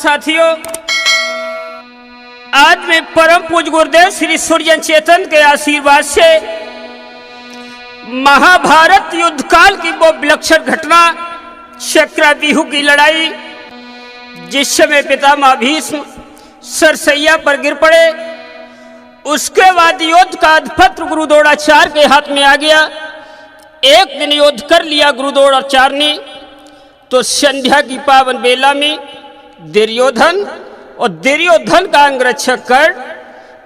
साथियों, आज मैं परम पूज्य गुरुदेव श्री सूर्य चेतन के आशीर्वाद से महाभारत युद्ध काल की वो विलक्षण घटना चक्रव्यूह की लड़ाई, जिस समय पितामह भीष्म सरसैया पर गिर पड़े, उसके बाद युद्ध का अधिपत्र गुरु द्रोणाचार्य के हाथ में आ गया। एक दिन युद्ध कर लिया गुरु द्रोणाचार्य ने, तो संध्या की पावन बेला में दुर्योधन और दुर्योधन का अंगरक्षक कर्ण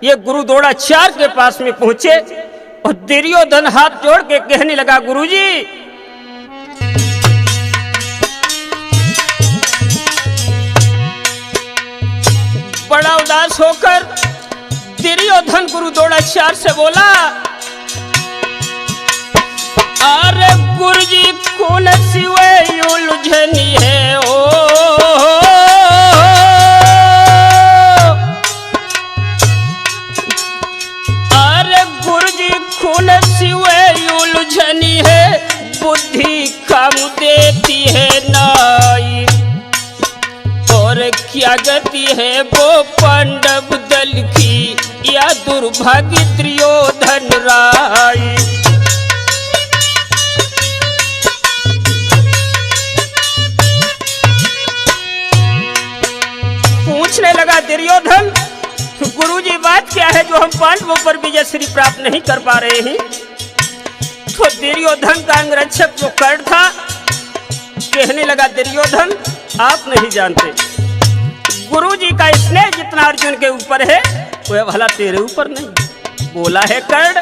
ये गुरु द्रोणाचार्य के पास में पहुंचे और दुर्योधन हाथ जोड़ के कहने लगा, गुरुजी, बड़ा उदास होकर दुर्योधन गुरु द्रोणाचार्य से बोला, अरे गुरुजी कौन सिवे उलझनी है ओ, अरे गुरुजी कौन सिवे उलझनी है, बुद्धि काम देती है नाई, और क्या गति है वो पांडव दल की, या दुर्भाग्य दुर्योधन राय। पूछने लगा दुर्योधन, गुरुजी बात क्या है जो हम पांडवों पर विजय श्री प्राप्त नहीं कर पा रहे हैं। तो दुर्योधन का अंगरक्षक जो कर्ण था कहने लगा, दुर्योधन आप नहीं जानते, गुरुजी का स्नेह जितना अर्जुन के ऊपर है वह भला तेरे ऊपर नहीं। बोला है कर्ण,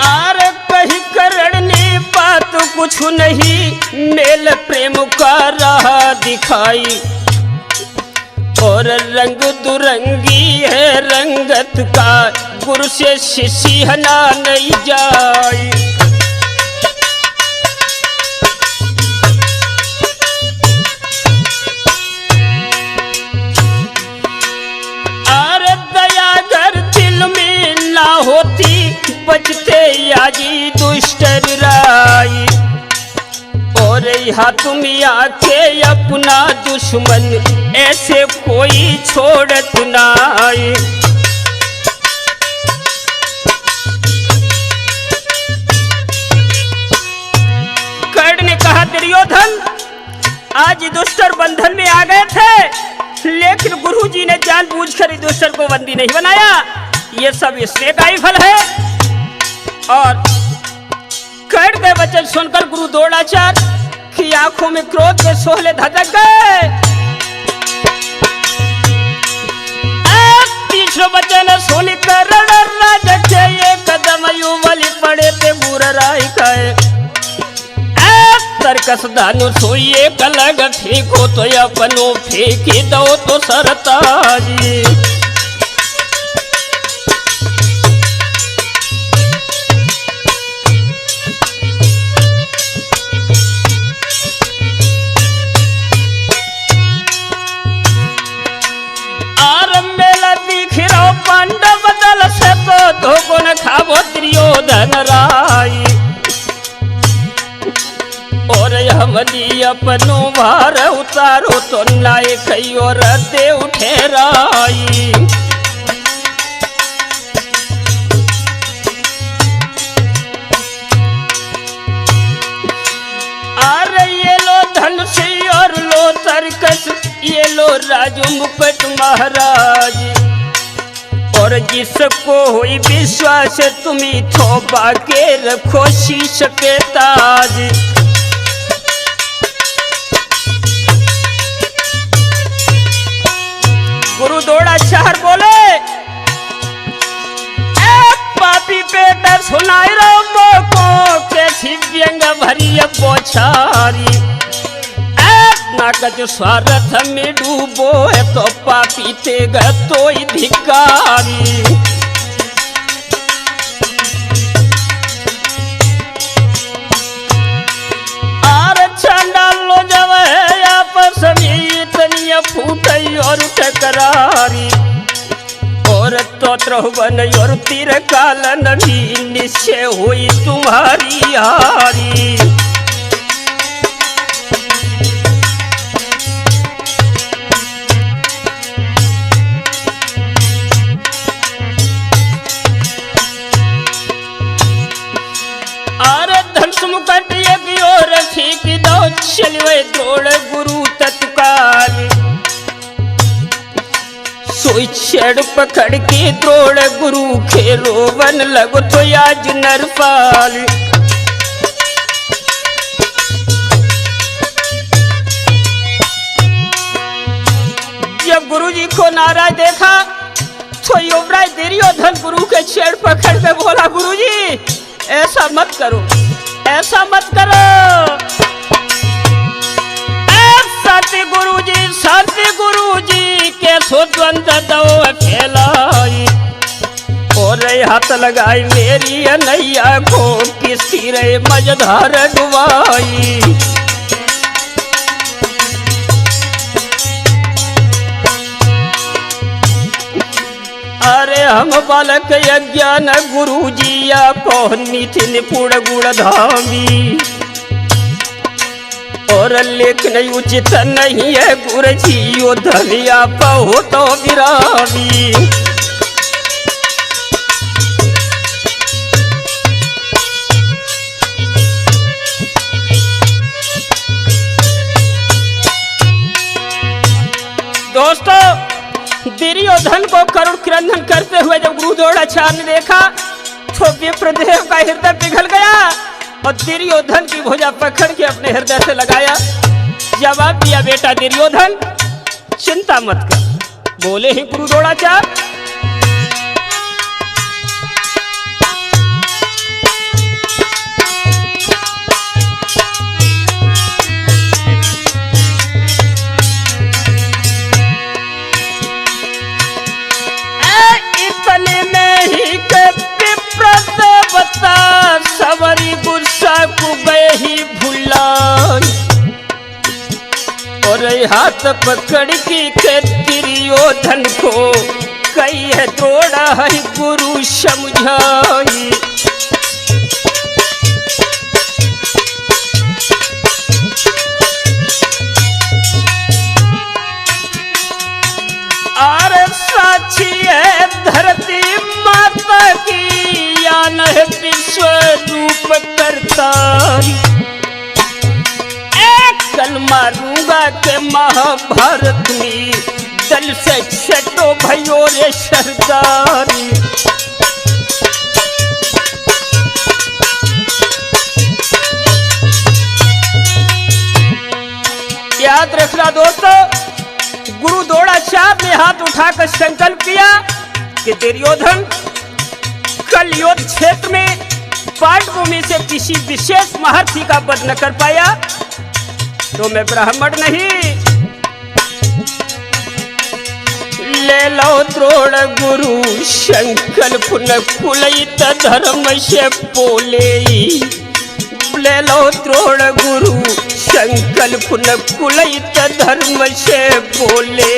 आर कही कर्ण ने बात कुछ नहीं, मेल प्रेम का राह दिखाई, और रंग दुरंगी है रंगत का, गुरु से शिष्यना नहीं जाई। होती बचते याजी दुष्ट राई, और यहाँ तुम आके अपना दुश्मन ऐसे कोई छोड़त नाई। कर्ण ने कहा, दुर्योधन आज दुष्टर बंधन में आ गए थे, लेकिन गुरुजी ने जानबूझकर दुष्टर को बंदी नहीं बनाया, ये सब इससे का ही फल है। और कर्ण के वचन सुनकर गुरु द्रोणाचार्य की आंखों में क्रोध के शोले धधक गए। तीसरा वचन सुनकर राजा के ये कदम युवली पड़े थे बुराई खाए, तरकस दानु सोइए कलग फेंको तो अपनो फेंकी दो तो सरताजी। पांडव दल से तो धोखो न खावो दुर्योधन राई, और हमनी अपनो भार उतारो तो नायक और देव ठहराई। अरे ये लो धनुष और लो तरकस, ये लो राजू मुकुट महाराज, और जिसको हुई विश्वास तुम्ही थोपा के रखो शीश के ताज। गुरु द्रोणाचार्य बोले, पापी बेटा सुनाई रहो मोको, कैसी व्यंग भरी बोछारी, जो स्वार्थ में डूबो है तो पापी तेग तो धिकारी। आर चंडालो जब है आपस में इतनी फूटई और टकरारी, और तोत्र बन और तीर कालन भी निश्चय हुई तुम्हारी हारी। चलवे द्रोण गुरु तत्काल। सोई छेड़ पकड़ के द्रोण गुरु खेलो वन लगो तो आज नरपाल। जब गुरु जी को नाराज देखा तो युवराज दुर्योधन गुरु के छेड़ पकड़ के बोला, गुरु जी ऐसा मत करो, ऐसा मत करो। सत्य गुरु जी के सुद्वंद दो फैलाई और हाथ लगाई मेरी नैया को किसी रे मझधार डुबाई। अरे हम बालक अज्ञान गुरु जी पौनी थी निपुण गुण धामी और लेकिन उचित नहीं है गुरु जी यो धनिया पहो तो विरामी। दोस्तों, दुर्योधन को करुण क्रंदन करते हुए जब गुरु द्रोणाचार्य ने देखा तो विप्रदेव का हृदय पिघल गया और दुर्योधन की भुजा पकड़ के अपने हृदय से लगाया। जवाब दिया, बेटा दुर्योधन चिंता मत कर। बोले ही गुरु द्रोणाचार्य, इतने में ही विप्रदेवता सवरी गुस्सा को गए ही भुला और हाथ पकड़ के दुर्योधन को कई है तोड़ा है गुरु समझाई। और साक्षी है धरती माता की यान है विश्व रूप करता। एक कल मारूंगा के महाभारत में दल से छटो भयो रे सरदारी। याद रखना दोस्तों, गुरु द्रोणाचार्य ने हाथ उठाकर संकल्प किया कि दुर्योधन कल युद्ध क्षेत्र में पांडभूमि से किसी विशेष महारथी का वध न कर पाया तो मैं ब्राह्मण नहीं। ले लो द्रोण गुरु संकल्प न कुलयित धर्म से बोले। ले लो द्रोण गुरु संकल्प न कुलयित धर्म से बोले।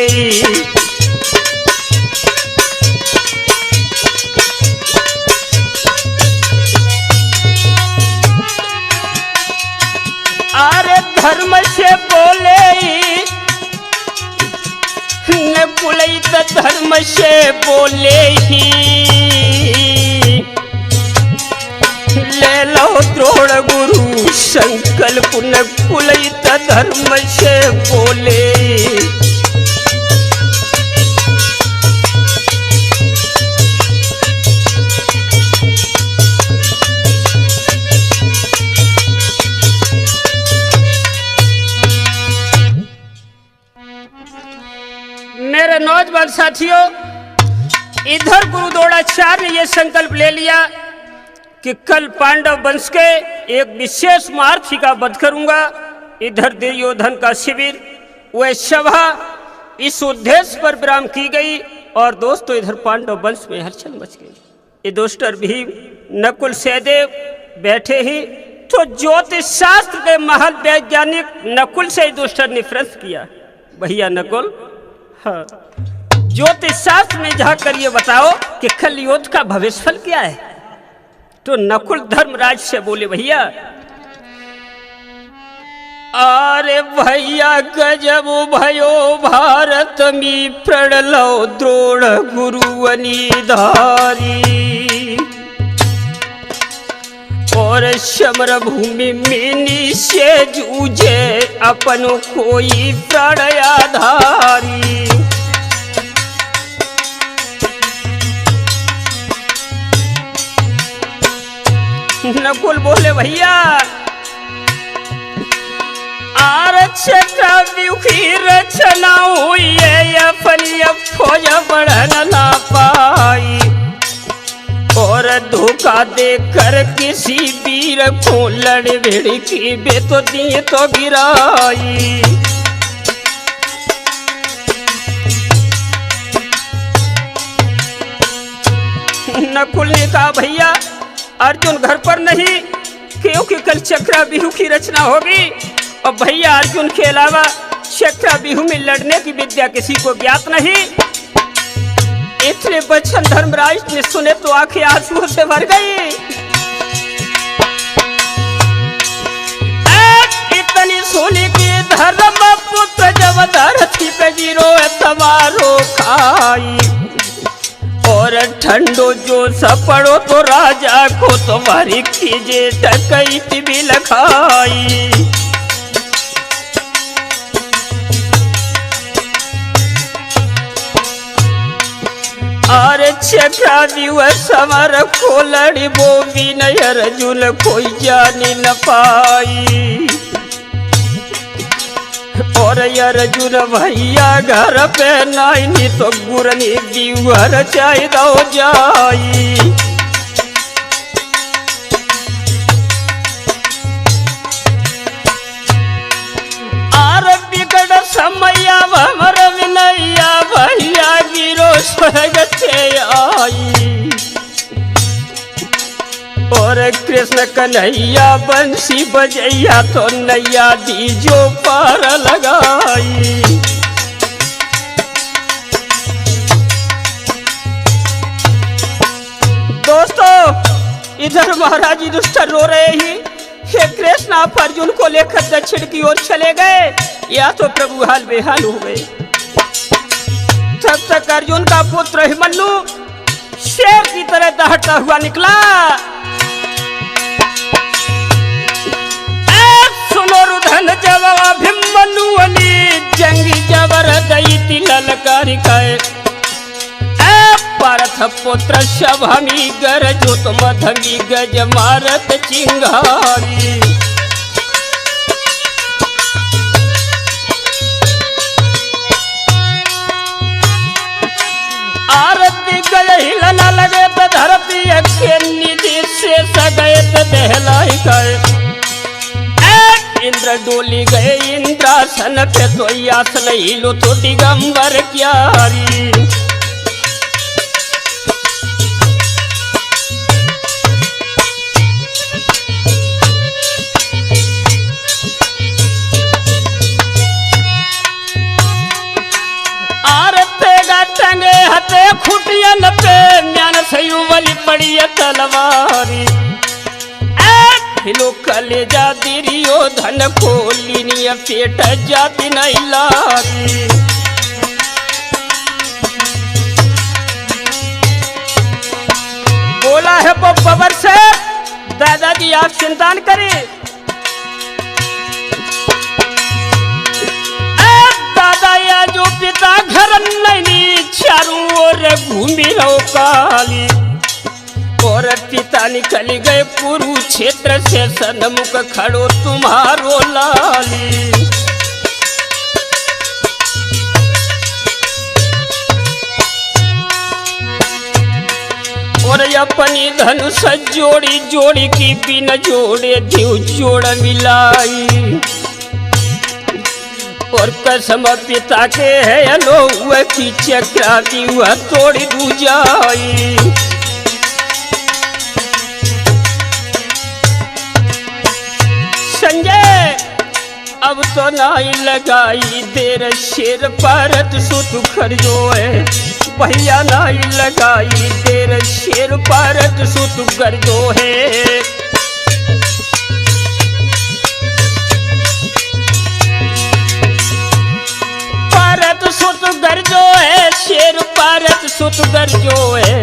अरे धर्म से बोले न कुलयित धर्म से बोले ही। ले लो द्रोण गुरु संकल्प न कुलयित धर्म से बोले। मेरे नौजवान साथियों, इधर गुरु द्रोणाचार्य ने यह संकल्प ले लिया कि कल पांडव वंश के एक विशेष महारथी का वध करूंगा। इधर दुर्योधन का शिविर वह सभा इस उद्देश्य पर विराम की गई और दोस्तों इधर पांडव वंश में हलचल मच गई। ये दोस्तर भीम नकुल सहदेव बैठे ही तो ज्योतिष शास्त्र के महल वैज्ञानिक नकुल से दोस्तर ने प्रश्न किया, भैया नकुल, हाँ ज्योतिष शास्त्र में जाकर ये बताओ कि कल युद्ध का भविष्यफल क्या है। तो नकुल धर्मराज से बोले, भैया अरे भैया गजब भयो भारत में प्रणलो द्रोण गुरु अनिधारी। और समर भूमि मिनी से जूझे अपन कोई प्राण आधारी। नकुल बोले भैया चक्रव्यूह की रचना हुई है अपनी फौज बढ़न ना पाई और धोखा देकर किसी वीर को लड़ भिड़ की बेतो दिए तो गिराई। नकुल ने कहा भैया अर्जुन घर पर नहीं क्योंकि कल चक्रव्यूह की रचना होगी और भैया अर्जुन के अलावा चक्रव्यूह में लड़ने की विद्या किसी को ज्ञात नहीं। इतने वचन धर्मराज ने सुने तो आंखें आंसुओं से भर गई। इतनी सोने की धर्म पुत्र जब धरती पे गिरो तबारो खाई और ठंडो जो सपड़ो तो राजा को तुम्हारी कीजे डकैती भी लखाई। और चक्रव्यूह समर को लड़ी वो विनय अर्जुन कोई जान न पाई और अर्जुन भैया घर पे नहीं तो गुरनी व्यूह चाहे दो जाई। आर बिगड़ समय हमर विनैया भैया गिरो स्वर्ग से आई और कृष्ण कन्हैया बंसी बजैया तो नैया दीजो पार लगाई। दोस्तों इधर महाराज युधिष्ठिर रो रहे ही हे कृष्ण आप अर्जुन को लेकर दक्षिण की ओर चले गए या तो प्रभु हाल बेहाल हो गए। तब तक अर्जुन का पुत्र अभिमन्यु शेर की तरह दहाड़ता हुआ निकला। सुनो रुधन जब अभिमन्यु जंगी जबर दैती ललकारी कहे पार्थ पुत्र शब हमी गरजो तो मधंगी गज मारत चिंगारी। आरती गज हिलना लगे तो धरती के निधि से सगए तो दहलाई गए इंद्र डोली गए इंद्रासन पे तो आसन हिलो तो दिगंबर क्यारी। टंगे हते खुटियन पे म्यान सयु वली पड़ी तलवारी हिलो कलेजा दिरियो धन खोली निय पेट जाती नहीं लारी। बोला है वो बबर से दादाजी आप चिंता न करें दादा या जो पिता घर नहीं चारों ओर घूमी रहो काली और पिता निकल गए कुरुक्षेत्र से सन्मुख खड़ो तुम्हारो लाली। और अपनी धनुष जोड़ी जोड़ी की बिन जोड़े दिव जोड़ मिलाई और कसम पिता के है लो हुआ की चक्रव्यूह तोड़ी दू जाई। संजय अब तो नहीं लगाई देर शेर पारत सुत खर्जो है भैया नहीं लगाई देर शेर पारत सुत गर्जो है। सुत गरजो है शेर पारत सुत गरजो है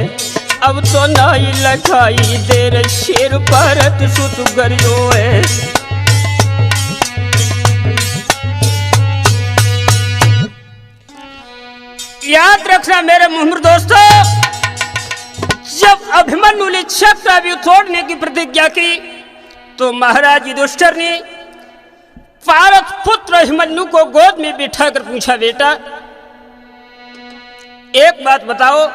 अब तो नाई लखाई देर शेर परत सुत गरियो है। याद रखना मेरे मुहम्मद दोस्तों, जब अभिमन्यु ने चक्रव्यूह तोड़ने की प्रतिज्ञा की तो महाराज युधिष्ठिर ने पारस पुत्र अभिमन्यु को गोद में बिठाकर पूछा, बेटा एक बात बताओ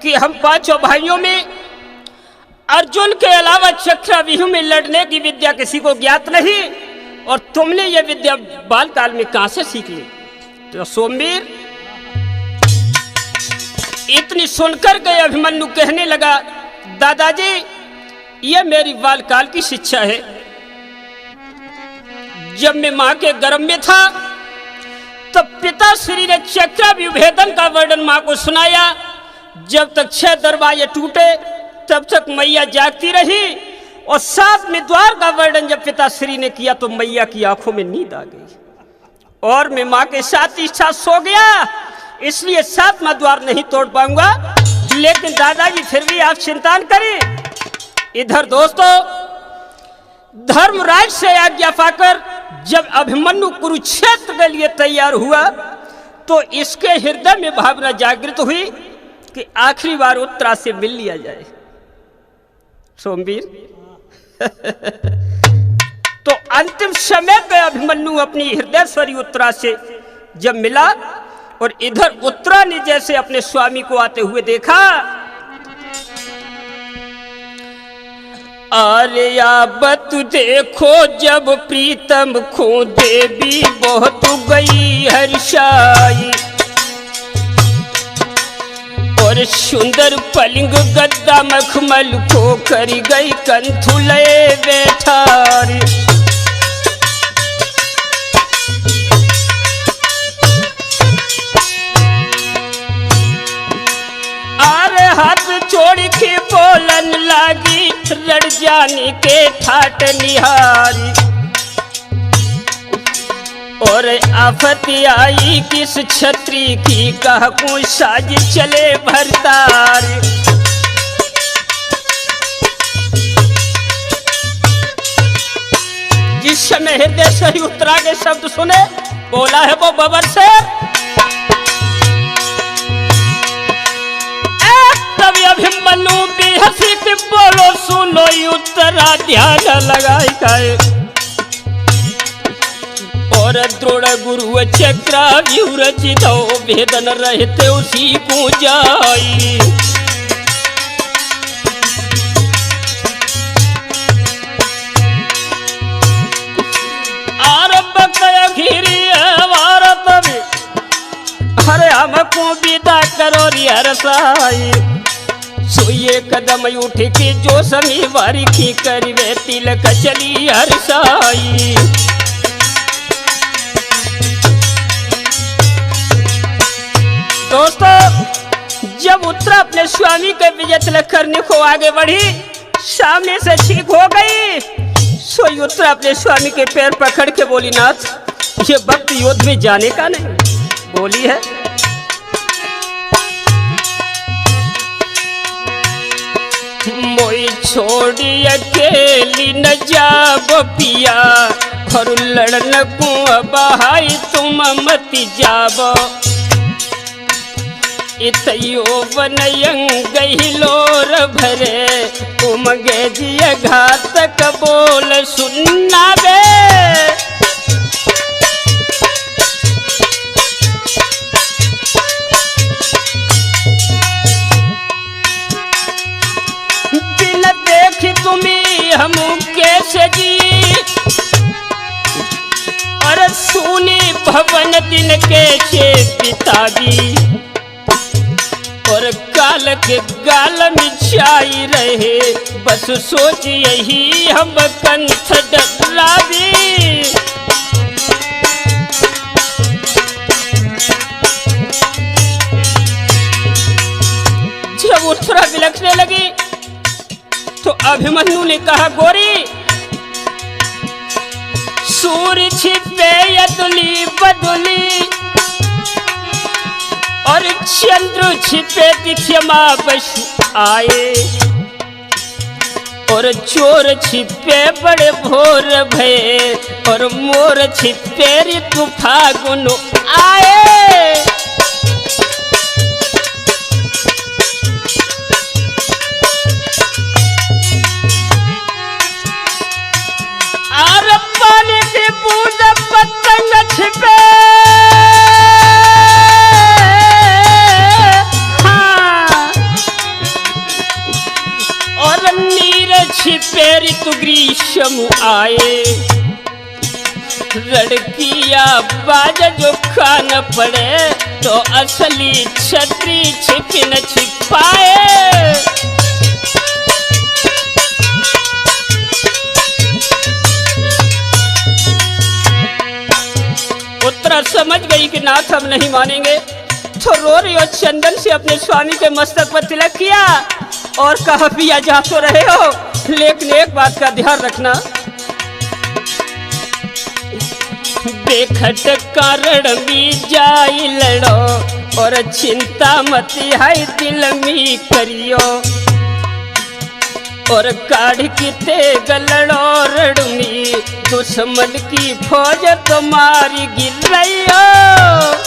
कि हम पांचों भाइयों में अर्जुन के अलावा चक्रव्यूह में लड़ने की विद्या किसी को ज्ञात नहीं और तुमने यह विद्या बाल काल में कहां से सीख ली? तो सोमवीर इतनी सुनकर के अभिमन्यु कहने लगा, दादाजी यह मेरी बाल काल की शिक्षा है। जब मैं मां के गर्भ में था तब पिता श्री ने चक्रव्यूह भेदन का वर्णन मां को सुनाया। जब तक 6 दरवाजे टूटे तब तक मैया जागती रही और 7वें द्वार का वर्णन जब पिता श्री ने किया तो मैया की आंखों में नींद आ गई और मैं मां के साथ ही साथ सो गया, इसलिए 7वां द्वार नहीं तोड़ पाऊंगा। लेकिन दादाजी फिर भी आप चिंता न करें। इधर दोस्तों धर्मराज से आज्ञा पाकर जब अभिमन्यु कुरुक्षेत्र के लिए तैयार हुआ तो इसके हृदय में भावना जागृत हुई कि आखिरी बार उत्तरा से मिल लिया जाए। सोमवीर तो अंतिम समय पे अभिमन्यु अपनी हृदयश्वरी उत्तरा से जब मिला और इधर उत्तरा ने जैसे अपने स्वामी को आते हुए देखा, अरे आबत देखो जब प्रीतम खो देवी बहुत गई हर्षाई और सुंदर पलिंग गद्दा मखमल को कर गई कंथुले बैठारी। अरे हाथ जोड़ के बोलन लागी लड़ जाने के ठाट निहारी और आफत आई किस छत्री की कहूँ साज चले भरतार। जिस समय हृदय से उत्तरा के शब्द सुने बोला है वो बबर से, तब अभिमन्यु भी हंसी के बोलो सुनो उत्तरा ध्यान लगाई खाए और द्रोण गुरु चक्रव्यूह रचित भेदन रहते उसी को जाई। आरंभ कया घिरी भारत में हरे हमको विदा करो रिहरसाई सोये कदम उठ के जो समी वारी की करिवे तिलक चली हरसाई। दोस्तों जब उत्तरा अपने स्वामी के विजय तिलक करने को आगे बढ़ी, सामने से ठीक हो गई, सोई उत्तरा अपने स्वामी के पैर पकड़ के बोली, नाथ ये वक्त युद्ध में जाने का नहीं। बोली है मोई छोड़ी अकेली न जाब पिया और लड़न को बहाई तुम मत जाब इतयो बनयंग गहिलोर भरे उमगे जिया घातक बोल सुनना बे। तुम्हें हम कैसे जी और सुने भवन दिन कैसे पिताजी और काल के गाल में छाई रहे बस सोच यही हम कंठ डरा दी। जब उत्तरा बिलखने लगी तो अभिमन्यु ने कहा, गोरी सूर्य छिपे यदुली बदुली और चंद्र छिपे क्षमा बसु आए। और चोर छिपे बड़े भोर भये और मोर छिपे ऋतु फागुन आए। और पानी की बूंद पतंग छिपे छिपे ऋतु ग्रीष्म आए। लड़कियां बाज जो खान पड़े तो असली छतरी छिप न छिपाए। उत्तरा समझ गई कि नाथ हम नहीं मानेंगे, तो रो रही और चंदन से अपने स्वामी के मस्तक पर तिलक किया और कहा पिया जा तो रहे हो, लेकिन एक बात का ध्यान रखना, बेखट कारण भी जाई लड़ो और चिंता मत है दिल में करियो। और काढ़ की तेग लड़ो रड़मी दुश्मन की फौज तुम्हारी गिर रही हो।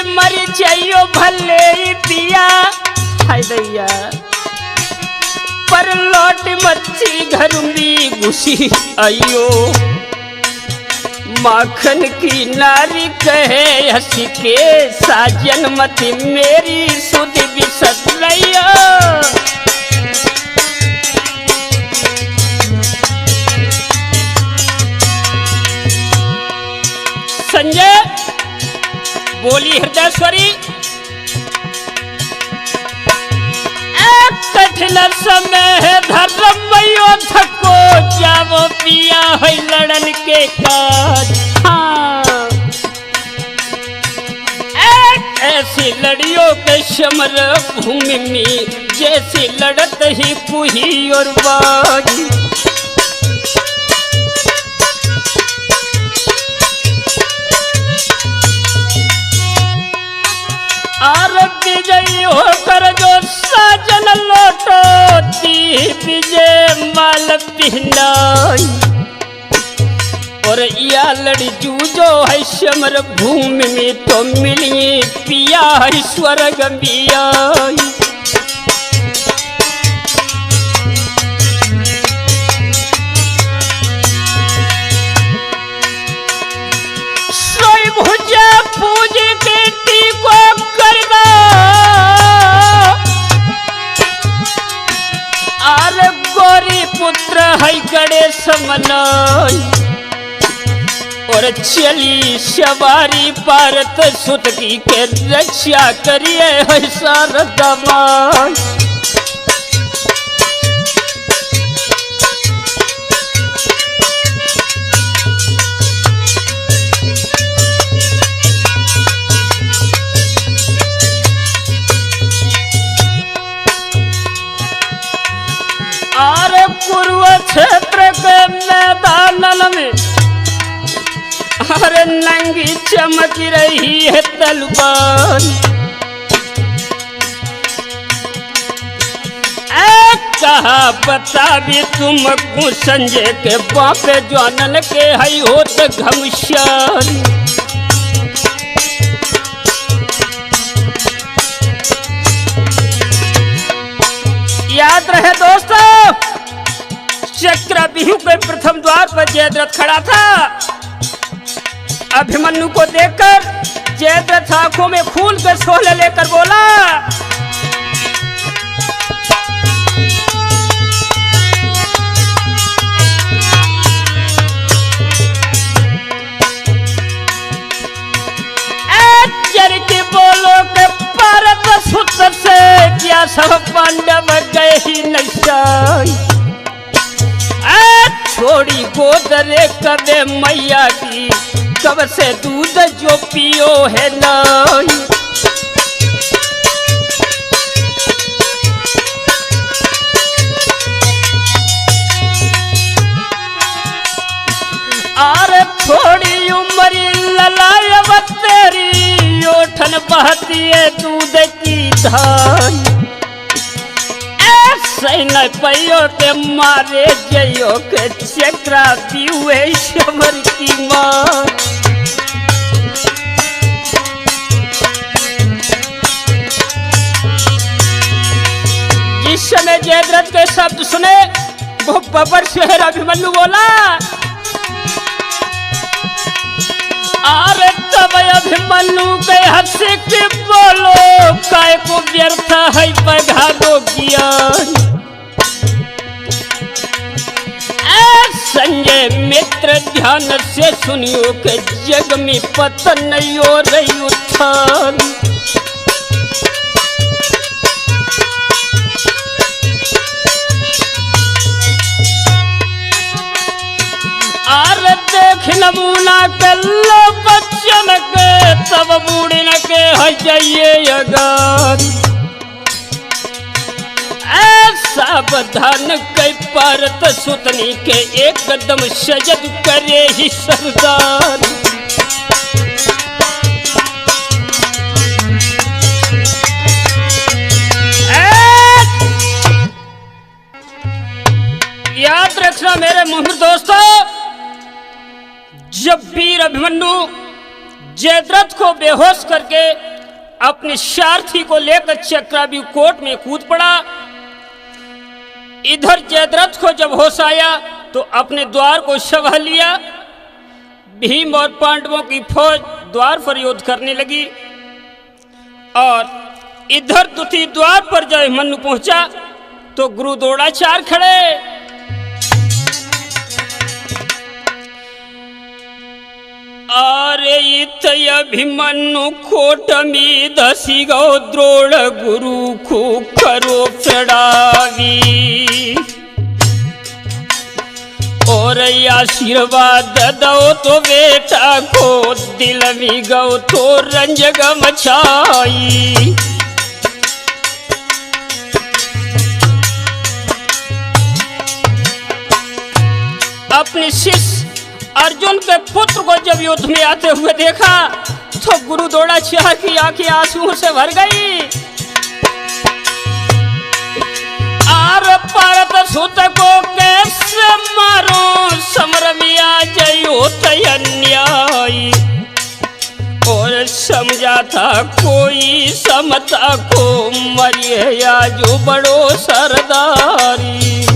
मर जाइयो भले ही पिया हाय दैया, पर लौट मच्छी घर में घुसी आइयो। माखन की नारी कहे हंस के साजन मत मेरी सुध बिसत रहियो। संजय बोली हृदयश्वरी, एक कठिन समय है धर्मयो थको जावो पिया है लड़न के काज। हाँ एक ऐसी लड़ियों के समर भूमि में जैसी लड़त ही कुही और बाजी। और विजयी होकर जो साजन लौटो दी विजय माल पहनाई। और या लड़ी जूझो है समर भूमि में तो मिलिए पिया है स्वर्ग मिया। सोई भुजा पूज के टीको करना आर गोरी पुत्र है गणेश मनाई। और चली सवारी भारत सुत की के रक्षा करिए है शारदा माई। और कुरुक्षेत्र के मैदान में अरे नंगी चमक रही है तलवार। कहा बता भी तुमको संजय के बापे जानन के हई होत घमशारी। याद रहे दोस्तों, चक्रव्यूह के प्रथम द्वार पर जयद्रथ खड़ा था। अभिमन्यु को देखकर जयद्रथ आंखों में खून के शोले लेकर बोला, के बोलो के भारत सुत से क्या सब पांडव गए ही नहीं। छोड़ी गोदरे कबे मैया की कब से दूध जो पियो है नहीं। बहती है दूध की धार, ऐसे न पैयो ते मारे जयो के चक्रा दिए शबर की माँ। जिस समय जयद्रथ के शब्द सुने वो बबर शहर अभिमन्यु बोला, अरे तब अभिमन्यु के हंसे के बोलो काय को व्यर्थ है बघारो ज्ञान। संजय मित्र ध्यान से सुनियो के जग में पतन नहीं हो रही उत्थान। देख नमूना कल्लो बच्चन के तब बूढ़ी न के है जाइए अगार। ऐसा बधान कई पारत सुतनी के एक कदम सजद करे ही सरदार। याद रखना मेरे मुहिर दोस्तों, जब वीर अभिमन्यु जयद्रथ को बेहोश करके अपने सारथी को लेकर चक्रव्यूह कोट में कूद पड़ा, इधर जयद्रथ को जब होश आया तो अपने द्वार को संभाल लिया। भीम और पांडवों की फौज द्वार पर युद्ध करने लगी और इधर द्वितीय द्वार पर जब अभिमन्यु पहुंचा तो गुरु द्रोणाचार्य खड़े। अरे इत अभिमन्यु खोट में दसी गो द्रोण गुरु को करो चढ़ावी, और आशीर्वाद दो तो बेटा को दिल में गो तो रंजग मचाई। अपने शिष्य अर्जुन के पुत्र को जब युद्ध में आते हुए देखा तो गुरु द्रोणाचार्य की आंखें आंसुओं से भर गई। आर पारत सुत को कैसे मारो समरमिया जयो अन्यायी, और समझा था कोई समता को मरिए जो बड़ो सरदारी।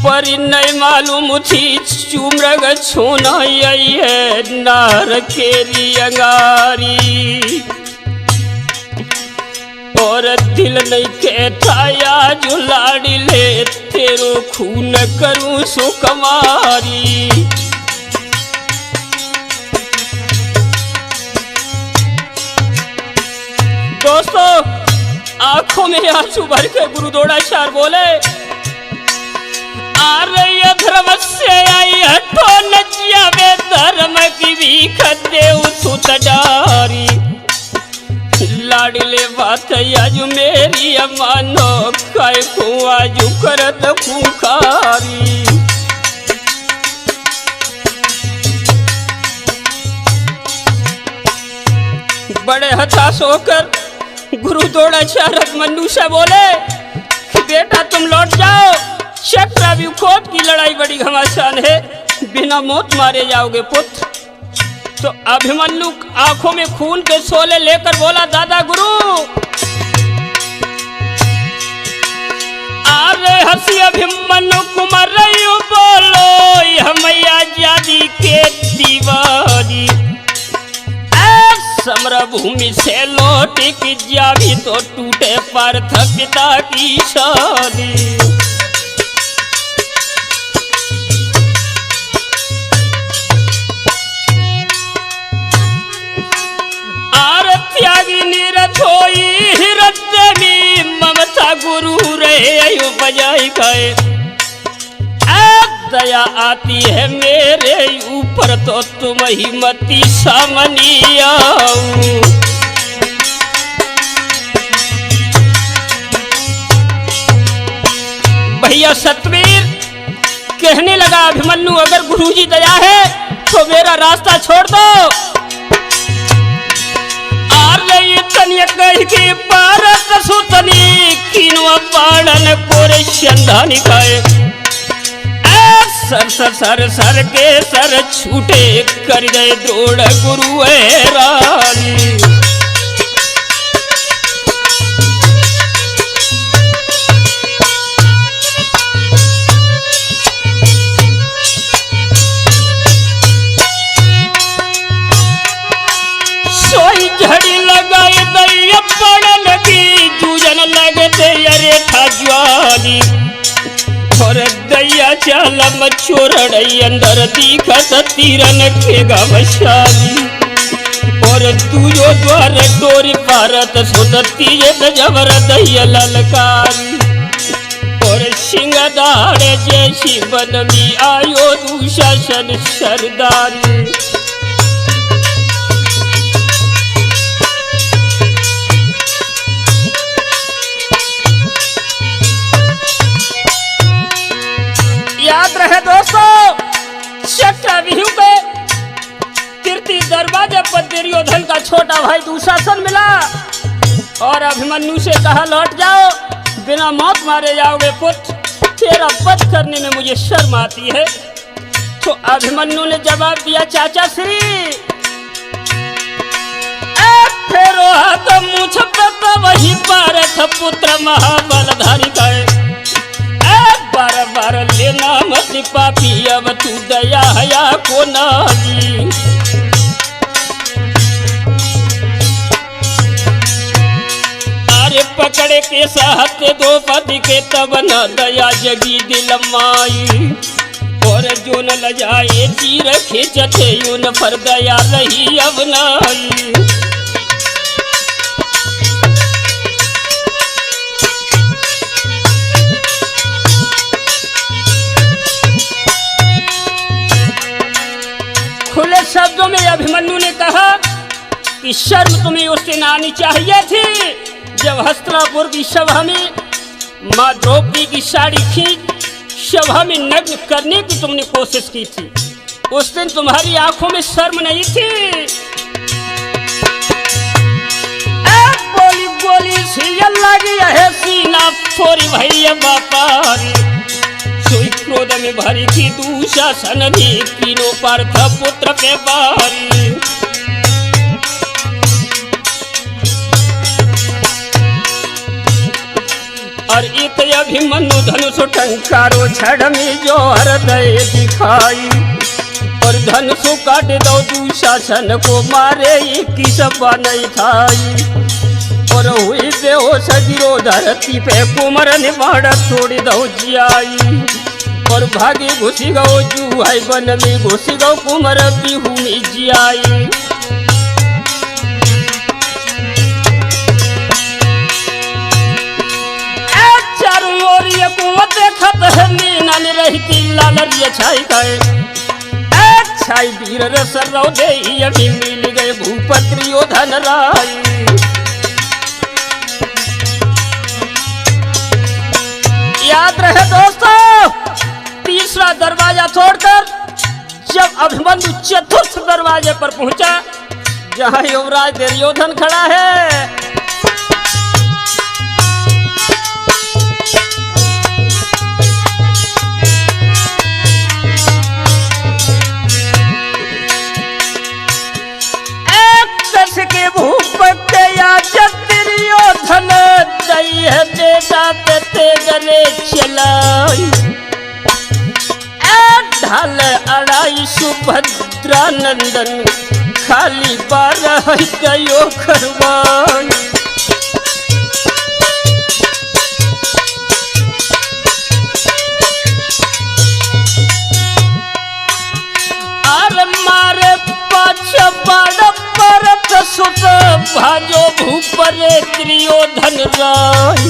पर नहीं मालूम थी चुमरग छोना यही है नार केरी अंगारी, और दिल नहीं कहता या जो लाड़ी ले तेरो खून करूं सुकुमारी। दोस्तों आंखों में आंसू भर के गुरु द्रोणाचार्य बोले, अरे धर्म से आई हटो न जावे धर्म की भीख देव सुत डारी। लाडले बात आज मेरी मानो काय को आज करत पुकारी। बड़े हताश होकर गुरु द्रोणाचार्य अभिमन्यु से बोले कि बेटा तुम लौट जाओ, चक्रव्यूह कोट की लड़ाई बड़ी घमासान है, बिना मौत मारे जाओगे पुत्र। तो अभिमन्यु आंखों में खून के शोले लेकर बोला, दादा गुरु। अरे हंसी अभिमन्यु कुमार रही बोलो मैया जादी के दीवानी, समर भूमि से लौट की जावी तो टूटे पार्थ पिता की शादी। त्यागी निरथ होई हृदय में ममता गुरु रहे अयो बजाई खाए। दया आती है मेरे ऊपर तो तुम ही मती सामनी आओ। भैया सतवीर कहने लगा अभिमन्यु अगर गुरुजी दया है तो मेरा रास्ता छोड़ दो। कह के पारत सुतनी किनवा पाड़न कोरे संधानी खाए सर सर सर सर के सर छूटे कर दे द्रोड़ गुरु रानी। सोई झड़ी लगाए दैया पड़ लगी जूझन लगते अरे था ज्वाली और दैया चालम छोड़ई अंदर दिखत तीरन के गवशाली और तू जो द्वार डोरी पारत सुदती जबर दैया ललकारी और सिंहदार जैसी बनमी आयो दुशासन सरदारी। याद रहे दोस्तों, चक्रव्यूह के कीर्ति दरवाजे पर दुर्योधन का छोटा भाई दुशासन मिला और अभिमन्यु से कहा लौट जाओ, बिना मौत मारे जाओगे पुत्र, तेरा वध करने में मुझे शर्म आती है। तो अभिमन्यु ने जवाब दिया चाचा श्री फेरो हाथ मुझ पर वही पारथ पुत्र महाबलधारी का बार बार लेना मत पापी अब तू दया हया को नाजी। अरे पकड़े के साथ दो पति के तब न दया जगी दिल माई और जो न लजाए चीर खींचते यूं पर दया रही अब नाई। खुले शब्दों में अभिमन्यु ने कहा कि शर्म तुम्हें उस दिन आनी चाहिए थी जब हस्तिनापुर की सभा में मां द्रौपदी की साड़ी खींच सभा में नग्न करने की तुमने कोशिश की थी। उस दिन तुम्हारी आंखों में शर्म नहीं थी। बोली बोली सीजन लगी है सीना फोरी भैया बापारी सोई क्रोध में भरी की दुशासन भी तीनों पार्थ पुत्र पे बारी। और इत अभिमन्यु धनुष टंकारो छड़ में जो हृदय दिखाई और धनुष काट दो दुशासन को मारे की सपा नहीं थाई और हुई बेहोश गिरो धरती पे कुमर ने बाढ़ तोड़ दो जियाई और भागी घुसी गो जुहाई बन में घुसी गो कुमर बिहू में जियाई। चारों ओर ये कुआं देखत है मीना ने रहती लालरिया छाई गए छाई वीर रस रौदे अभी मिल गए भूपति योधन राय। याद रहे दोस्तों, तीसरा दरवाजा छोड़कर जब अभिमन्यु चतुर्थ दरवाजे पर पहुंचा जहां युवराज दुर्योधन खड़ा है, के भूपत या दुर्योधन दई है बेटा ते गले चलाई ढाल अड़ाई सुभद्रा नंदन खाली 12 गयो खरवाई। मारे पाछ बड़ परत सुत भाजो भूपरे दुर्योधन राय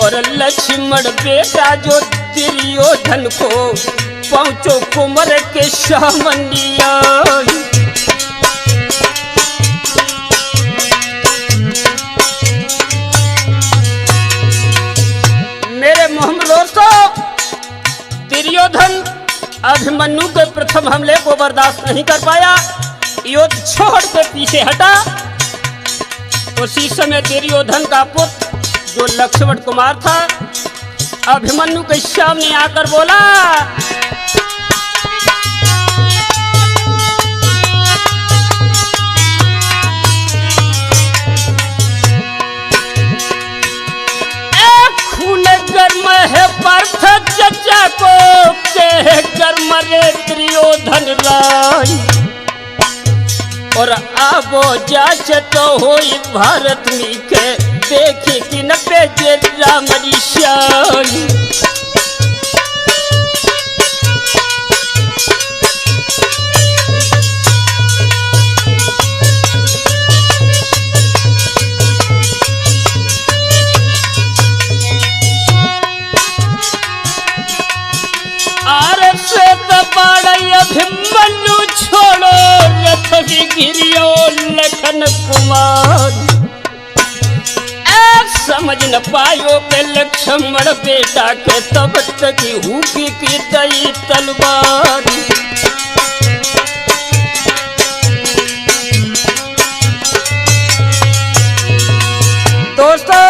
और लक्ष्मण बेटा जो दुर्योधन को पहुंचो कुमर के सामनिया। मेरे मोहम्मद दोस्तों, बर्दाश्त नहीं कर पाया, युद्ध छोड़ के पीछे हटा। उसी समय दुर्योधन का पुत्र जो लक्ष्मण कुमार था अभिमन्यु के सामने आकर बोला, खून गर्म है पार्थ चचा को के गर्म रे दुर्योधन राय, और आबो जाच तो हो भारत में के देखी कि न बेजे राम ऋषि। अभिमन्यु छोड़ो रथ गिरियो लखन कुमार, समझ न पायो के लक्ष्मण बेटा के तब तक हुकी की दई तलवार। दोस्तों,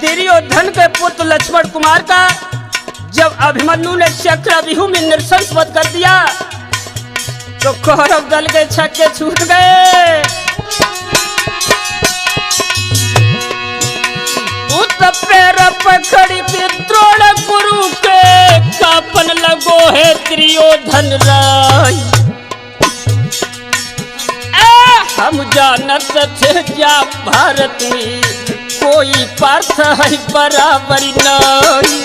दुर्योधन के पुत्र लक्ष्मण कुमार का जब अभिमन्यु ने चक्रव्यूह में नृशंस वध कर दिया तो कौरव दल के छक्के छूट गए। उत पैर पकड़ी द्रोण गुरु के कापन लगो है दुर्योधन राय, हम जानत थे जा भारत में कोई पार्थ है बराबरी नहीं।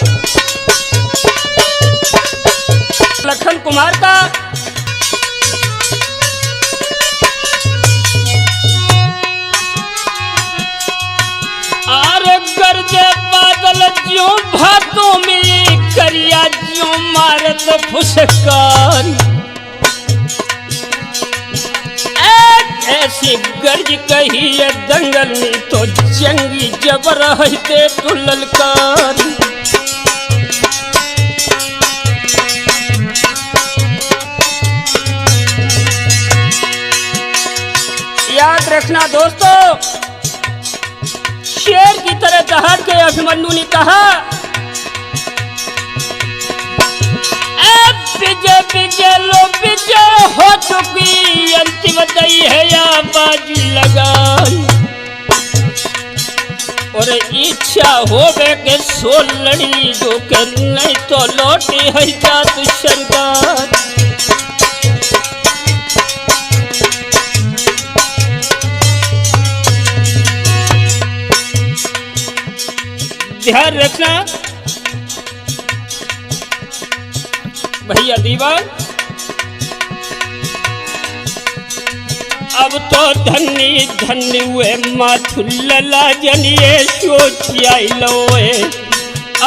लखन कुमार का आरे गरजे बादल ज्यों भातों में करिया ज्यों मारत फुसकार, ऐसी गर्ज कही है दंगल में तो जंगी जबर है तो ललकार। याद रखना दोस्तों, शेर की तरह दहाड़ के अभिमन्यु ने कहा, विजय विजय लो विजय हो चुकी, अंतिम दई है या बाजी लगाई, और इच्छा होवे के सो लड़ी जो के नहीं तो लौटी है जात सरकार। ध्यान रखना भैया दीवान, अब तो धन्नी धन्नी हुए माथु लला जनिए सोचियाई लोए,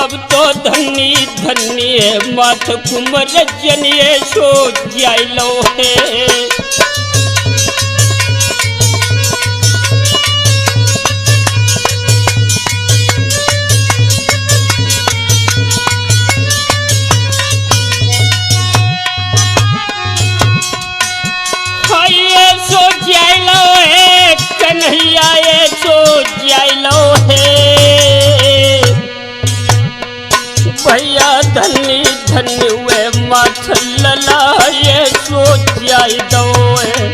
अब तो धन्नी धन्नी है माथ कुमर जनिए सोचियाई लोए। कन्हैया ये सो जाइलो है भैया, धन्नी धन्नी हुए माथ लला ये सो जाइलो है।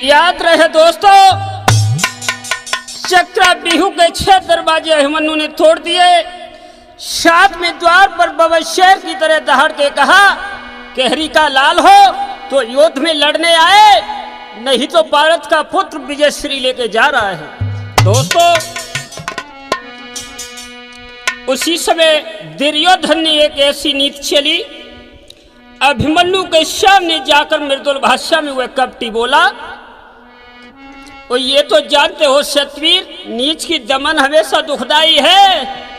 याद रहे दोस्तों, चक्रव्यूह के 6 दरवाजे अभिमन्यु ने तोड़ दिए। साथ में द्वार पर बवशेर की तरह दहाड़ के कहा, कहरी का लाल हो तो युद्ध में लड़ने आए, नहीं तो भारत का पुत्र विजयश्री लेके जा रहा है। दोस्तों, उसी समय दुर्योधन ने एक ऐसी नीति चली, अभिमन्यु के सामने जाकर मृदुल भाषा में वह कपटी बोला, और ये तो जानते हो सतवीर, नीच की दमन हमेशा दुखदाई है।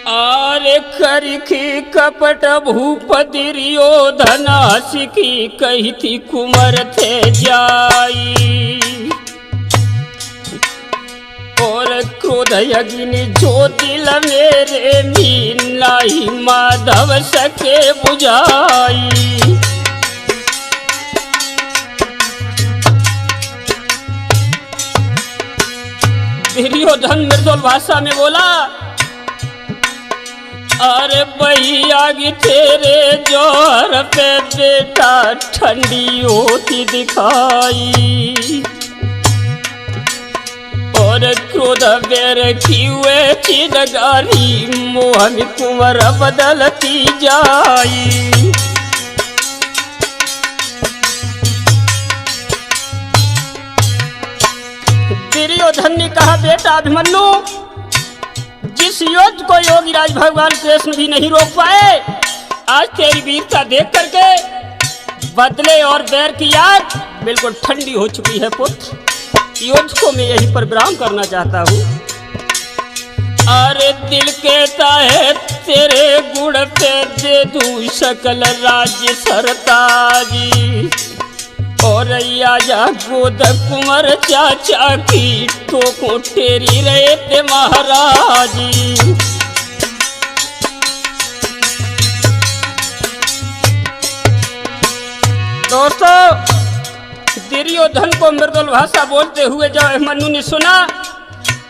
आरे करखी कपट भूप दुर्योधन सिकी कही थी कुमर थे जाई, क्रोध अग्नि जो दिल मेरे मीन नाही माधव सके बुझाई। दुर्योधन मृदुल भाषा में बोला, अरे भैया की तेरे जोहर पे बेटा ठंडी होती दिखाई, और क्रोध बेर की हुए चिदगारी मोहन कुंवर बदलती जाई। दुर्योधन ने कहा, बेटा अभिमन्यु, जिस युद्ध को योगीराज भगवान कृष्ण भी नहीं रोक पाए, आज तेरी वीरता देख करके बदले और बैर की आग बिल्कुल ठंडी हो चुकी है पुत्र। युद्ध को मैं यहीं पर विराम करना चाहता हूँ। अरे दिल कहता है तेरे गुण पे दे दूं सकल राज्य सरताजी, और आजा गोद कुंवर चाचा की ठोको तेरी रेत महाराजी। दोस्तों, दुर्योधन को मृदुल भाषा बोलते हुए जब अभिमन्यु ने सुना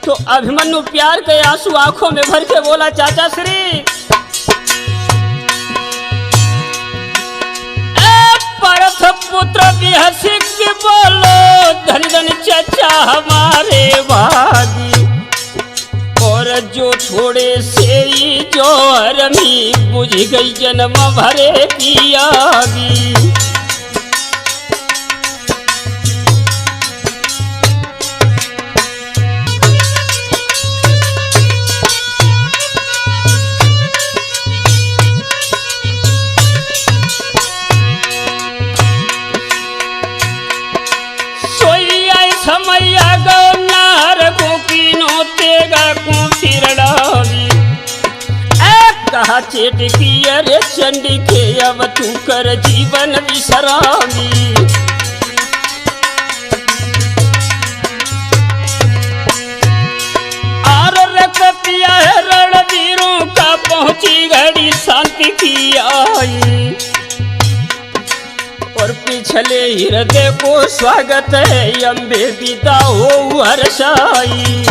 तो अभिमन्यु प्यार के आंसू आंखों में भर के बोला, चाचा श्री परथ पुत्र बिहसिक बोलो, धन धन चाचा हमारे भागी, और जो थोड़े से ही जो हरमी बुझ गई जन्म भरे की आगी। कहा चेट की अरे चंडी के अब तू कर जीवन विश्रामी, और रख पिया है रणवीरों का पहुंची घड़ी शांति की आई, और पिछले हृदय को स्वागत है अम्बे विदा हो हर्षाई।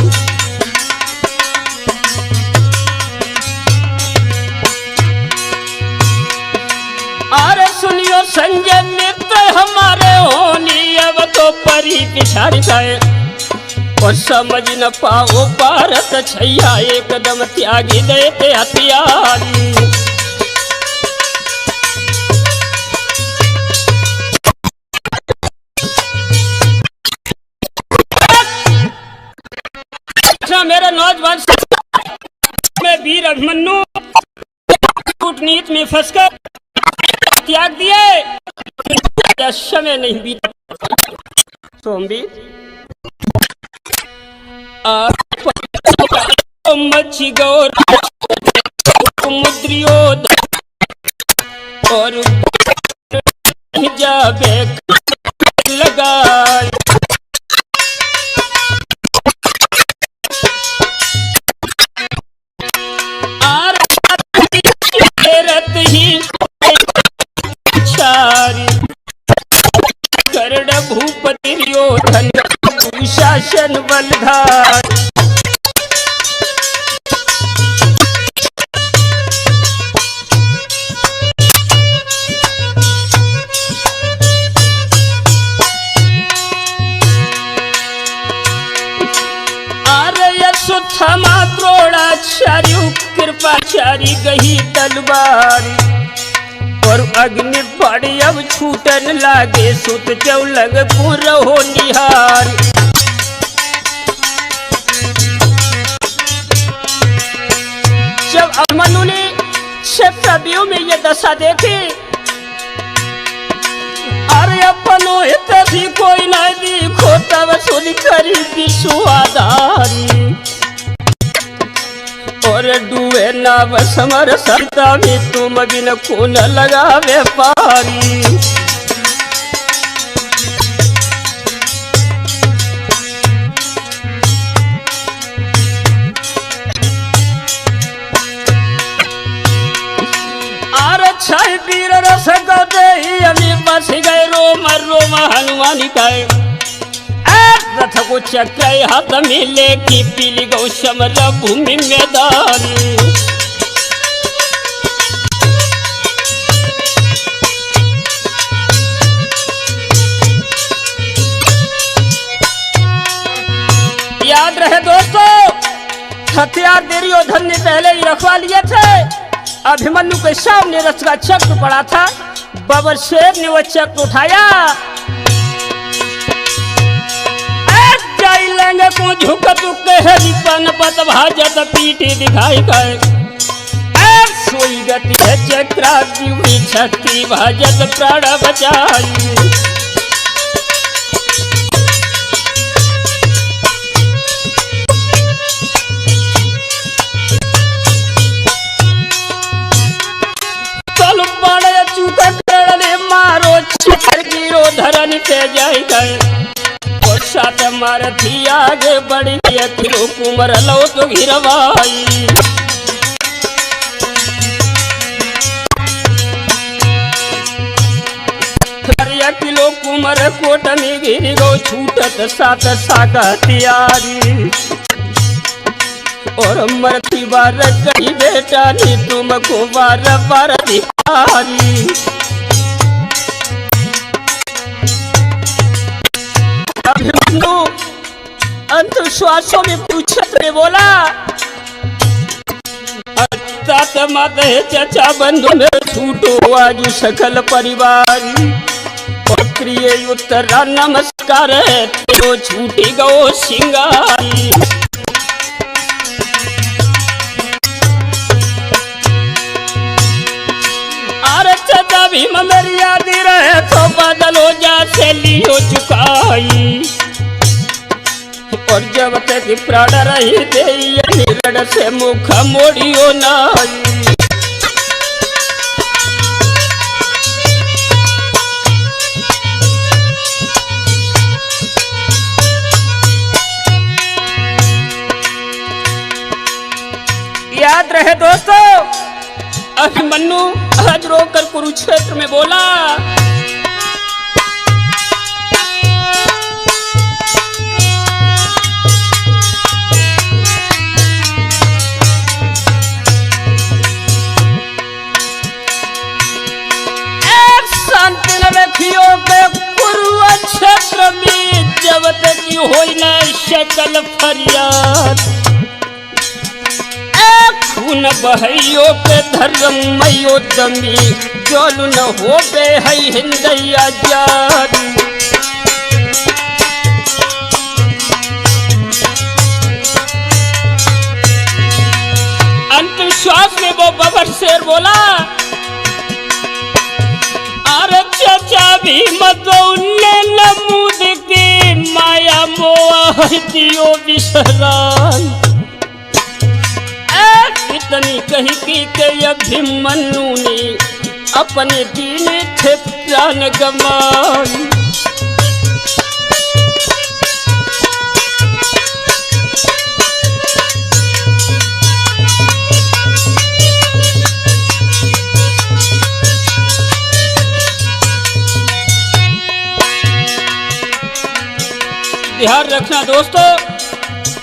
अरे सुनियो संजय मित्र हमारे होनी अब तो परी पिछाड़ जाए, और समझ न पाओ भारत छैया एकदम त्यागी देते हथियारी। मेरे नौजवान में वीर अभिमन्यु कूटनीति में फंसकर त्याग दिए, समय नहीं बीता तो हम भी मच्छी गौर मुद्रियों और जाबे लगाए। कर्ण भूपति धन शासन बलधार, आर्य सुथमा द्रोणाचार्य कृपाचारी गही तलवारी, और अग्नि बड़ी अब छूटन लागे सुत चौलग पुरहो निहार। जब अभिमन्यु ने क्षत्रव्यूह में ये दशा देखी, अरे अपनो हितैषी कोई न दिखो तब सुन करी विश्वाधारी, और डूबे नाव समर सरिता में तुम बिन खून लगावे पारी। ही अभी बस गए रोम रोम हनुमान का रथ को चक्र हाथ में लेके पीली गौ समर भूमि मैदान याद रहे दोस्तों, हथियार दुर्योधन ने पहले ही रखवा लिए थे। अभिमन्यु के सामने रथ का चक्र पड़ा था। बबर शेर ने वह चक्र उठाया, लेंगे को झुक झुक हरिपन पत भाजत पीठी दिखाई गए सोई गति है चक्राग्नि हुई शक्ति भाजत प्राण बचाई। चल पड़े चुका करने मारो चक्र गिरो धरन पे जाई गए साथ मारथी आगे बढ़ी किलो कुमर लो तो घिरवाई। किलो कुमर कोट में गिर गो छूटत साथ साका हथियारी और मरती बार कही बेटा नी तुमको बार बार अधिकारी। अभिमन्यु अंत श्वासों में पूछत ने बोला, मत है चचा बंधु में छूटो आज सकल परिवार और प्रिय उत्तरा नमस्कार है तो छूटी गो सिंगारी। अरे चचा भीम मेरी याद रहे तो बदलो जा से लियो चुकाई और जब तक प्राण रही दे निरण से मुख मोड़ियो नाई। याद रहे दोस्तों, अभिमन्यु आज रोकर कुरुक्षेत्र में बोला, कुरुक्षेत्र में जब तक होई न शकल फरियाद खून बहैयो पे धर्म मयो दमी जोल न हो बे है हिंदैया जाद। अंतिम श्वास में वो बबर शेर बोला, अरे चचा भी मदौने नमूद के माया मोह दियो विसरान इतनी कही कि अभिमन्यु ने अपने दीन थे प्राण गमाई। ध्यान रखना दोस्तों,